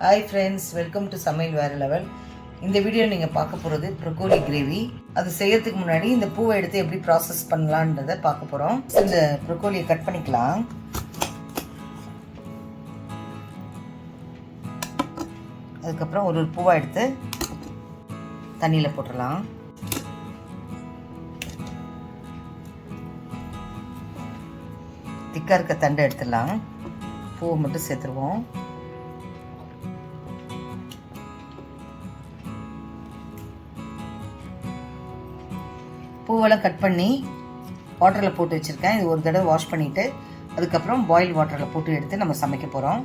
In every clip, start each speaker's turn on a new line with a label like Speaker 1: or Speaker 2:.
Speaker 1: Hi friends, welcome to சமையல் வேற level. இந்த வீடியோ நீங்கள் பார்க்க போகிறது ப்ரொக்கோலி கிரேவி. அது செய்யறதுக்கு முன்னாடி இந்த பூவை எடுத்து எப்படி ப்ராசஸ் பண்ணலான்றதை பார்க்க போகிறோம். இந்த ப்ரொக்கோலியை கட் பண்ணிக்கலாம். அதுக்கப்புறம் ஒரு பூவை எடுத்து தண்ணியில் போட்டுடலாம். திக்காக இருக்க தண்டை எடுத்துடலாம். பூவை மட்டும் சேர்த்துருவோம். பூவெல்லாம் கட் பண்ணி வாட்டரில் போட்டு வச்சுருக்கேன். இது ஒரு தடவை வாஷ் பண்ணிவிட்டு அதுக்கப்புறம் பாயில் வாட்டரில் போட்டு எடுத்து நம்ம சமைக்க போகிறோம்.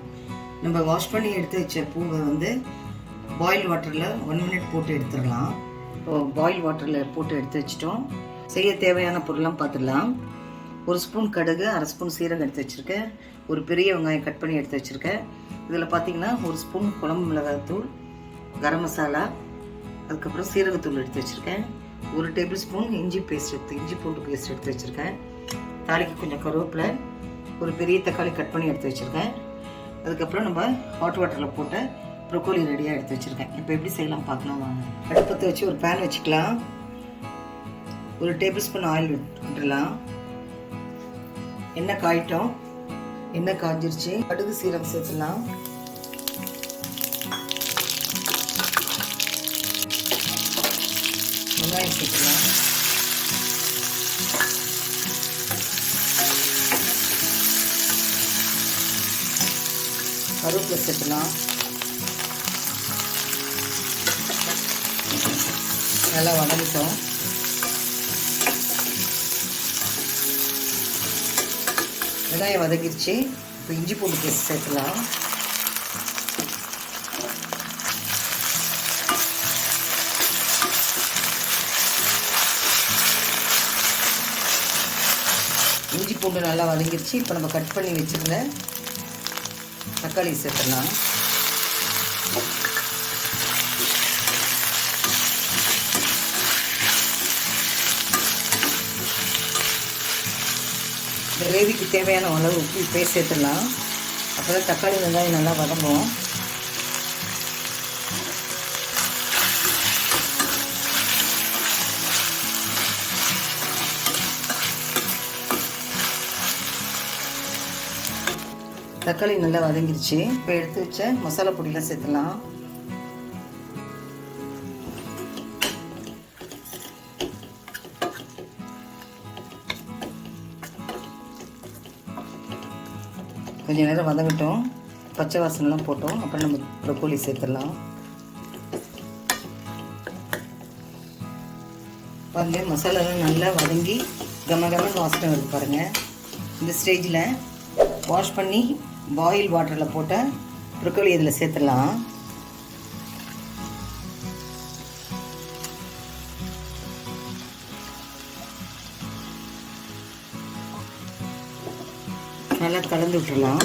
Speaker 1: நம்ம வாஷ் பண்ணி எடுத்து வச்ச பூவை பாயில் வாட்டரில் 1 மினிட் போட்டு எடுத்துடலாம். இப்போது பாயில் வாட்டரில் போட்டு எடுத்து வச்சிட்டோம். செய்ய தேவையான பொருள்லாம் பார்த்துடலாம். 1 ஸ்பூன் கடுகு, 1/2 ஸ்பூன் சீரகம் எடுத்து வச்சுருக்கேன். ஒரு பெரிய வெங்காயம் கட் பண்ணி எடுத்து வச்சுருக்கேன். இதில் பார்த்திங்கன்னா 1 ஸ்பூன் குழம்பு மிளகாய்த்தூள், கரம் மசாலா, அதுக்கப்புறம் சீரகத்தூள் எடுத்து வச்சுருக்கேன். 1 டேபிள் ஸ்பூன் இஞ்சி பூண்டு பேஸ்ட் எடுத்து வச்சுருக்கேன். தாளிக்கு கொஞ்சம் கருவேப்பிலை, ஒரு பெரிய தக்காளி கட் பண்ணி எடுத்து வச்சுருக்கேன். அதுக்கப்புறம் நம்ம ஹாட் வாட்டரில் போட்ட ப்ரொக்கோலி ரெடியாக எடுத்து வச்சுருக்கேன். இப்போ எப்படி செய்யலாம் பார்க்கலாம் வாங்க. அடுப்பத்தை வச்சு ஒரு பேன் வச்சுக்கலாம். 1 டேபிள் ஸ்பூன் ஆயில் விட்டுடலாம். எண்ணெய் காயிட்டோம். எண்ணெய் காய்ஞ்சிருச்சு. கடுகு சீரகம் சேர்த்துடலாம். வெங்காயம் சேர்த்துக்கலாம். கருவேப்பிலை சேர்த்துக்கலாம். நல்லா வதங்கிட்டோம். வெங்காயம் வதங்கிடுச்சு. இப்போ இஞ்சி பூண்டு பேஸ்ட் சேர்த்துக்கலாம். இஞ்சி பூண்டு நல்லா வதங்கிடுச்சு. இப்போ நம்ம கட் பண்ணி வச்சுருந்த தக்காளி சேர்த்துடலாம். இந்த கிரேவிக்கு தேவையான அளவு உப்பு இப்போயே சேர்த்துடலாம். அப்போ தான் தக்காளி வெங்காயம் நல்லா வதங்கும். தக்காளி நல்லா வதங்கிருச்சு. இப்போ எடுத்து வச்ச மசாலா பொடியெலாம் சேர்த்துலாம். கொஞ்சம் நேரம் வதங்கட்டும். பச்சை வாசனைலாம் போட்டோம். அப்புறம் நம்ம ப்ரொக்கோலி சேர்த்துடலாம். பாருங்க, மசாலாலாம் நல்லா வதங்கி கமகமன்னு வாசனை வருது பாருங்கள். இந்த ஸ்டேஜில் வாஷ் பண்ணி பாயில் வாட்டரில் போட்ட ப்ரொக்கோலி இதில் சேர்த்துடலாம். நல்லா கலந்து விட்டுடலாம்.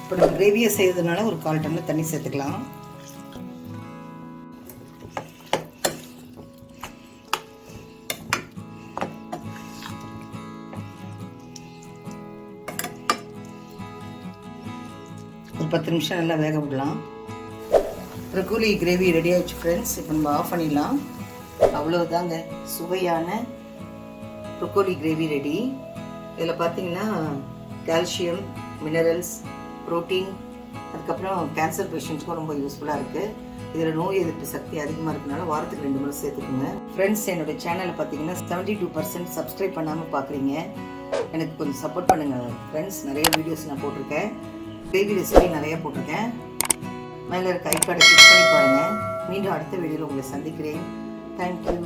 Speaker 1: இப்போ நம்ம கிரேவியை செய்யறதுனால ஒரு 1/4 டம்ளர் தண்ணி சேர்த்துக்கலாம். ஒரு 10 நிமிஷம் நல்லா வேக விடலாம். ப்ரொக்கோலி கிரேவி ரெடி ஆகிடுச்சு ஃப்ரெண்ட்ஸ். இப்போ நம்ம ஆஃப் பண்ணிடலாம். அவ்வளோதாங்க, சுவையான ப்ரொக்கோலி கிரேவி ரெடி. இதில் பார்த்தீங்கன்னா கால்சியம், மினரல்ஸ், புரோட்டீன், அதுக்கப்புறம் கேன்சர் பேஷண்ட்ஸ்க்கும் ரொம்ப யூஸ்ஃபுல்லாக இருக்குது. இதில் நோய் எதிர்ப்பு சக்தி அதிகமாக இருக்கனால வாரத்துக்கு 2 முறை சேர்த்துக்கோங்க. ஃப்ரெண்ட்ஸ், என்னோடய சேனலை பார்த்தீங்கன்னா 72% சப்ஸ்கிரைப் பண்ணாமல் பார்க்குறீங்க. எனக்கு கொஞ்சம் சப்போர்ட் பண்ணுங்கள் ஃப்ரெண்ட்ஸ். நிறைய வீடியோஸ் நான் போட்டிருக்கேன். பேபி ரெசிபி நிறையா போட்டிருக்கேன். மேலே இருக்க ஐகார்டை கிளிக் பண்ணி பாருங்கள். மீண்டும் அடுத்த வீடியோவில் உங்களை சந்திக்கிறேன். தேங்க்யூ.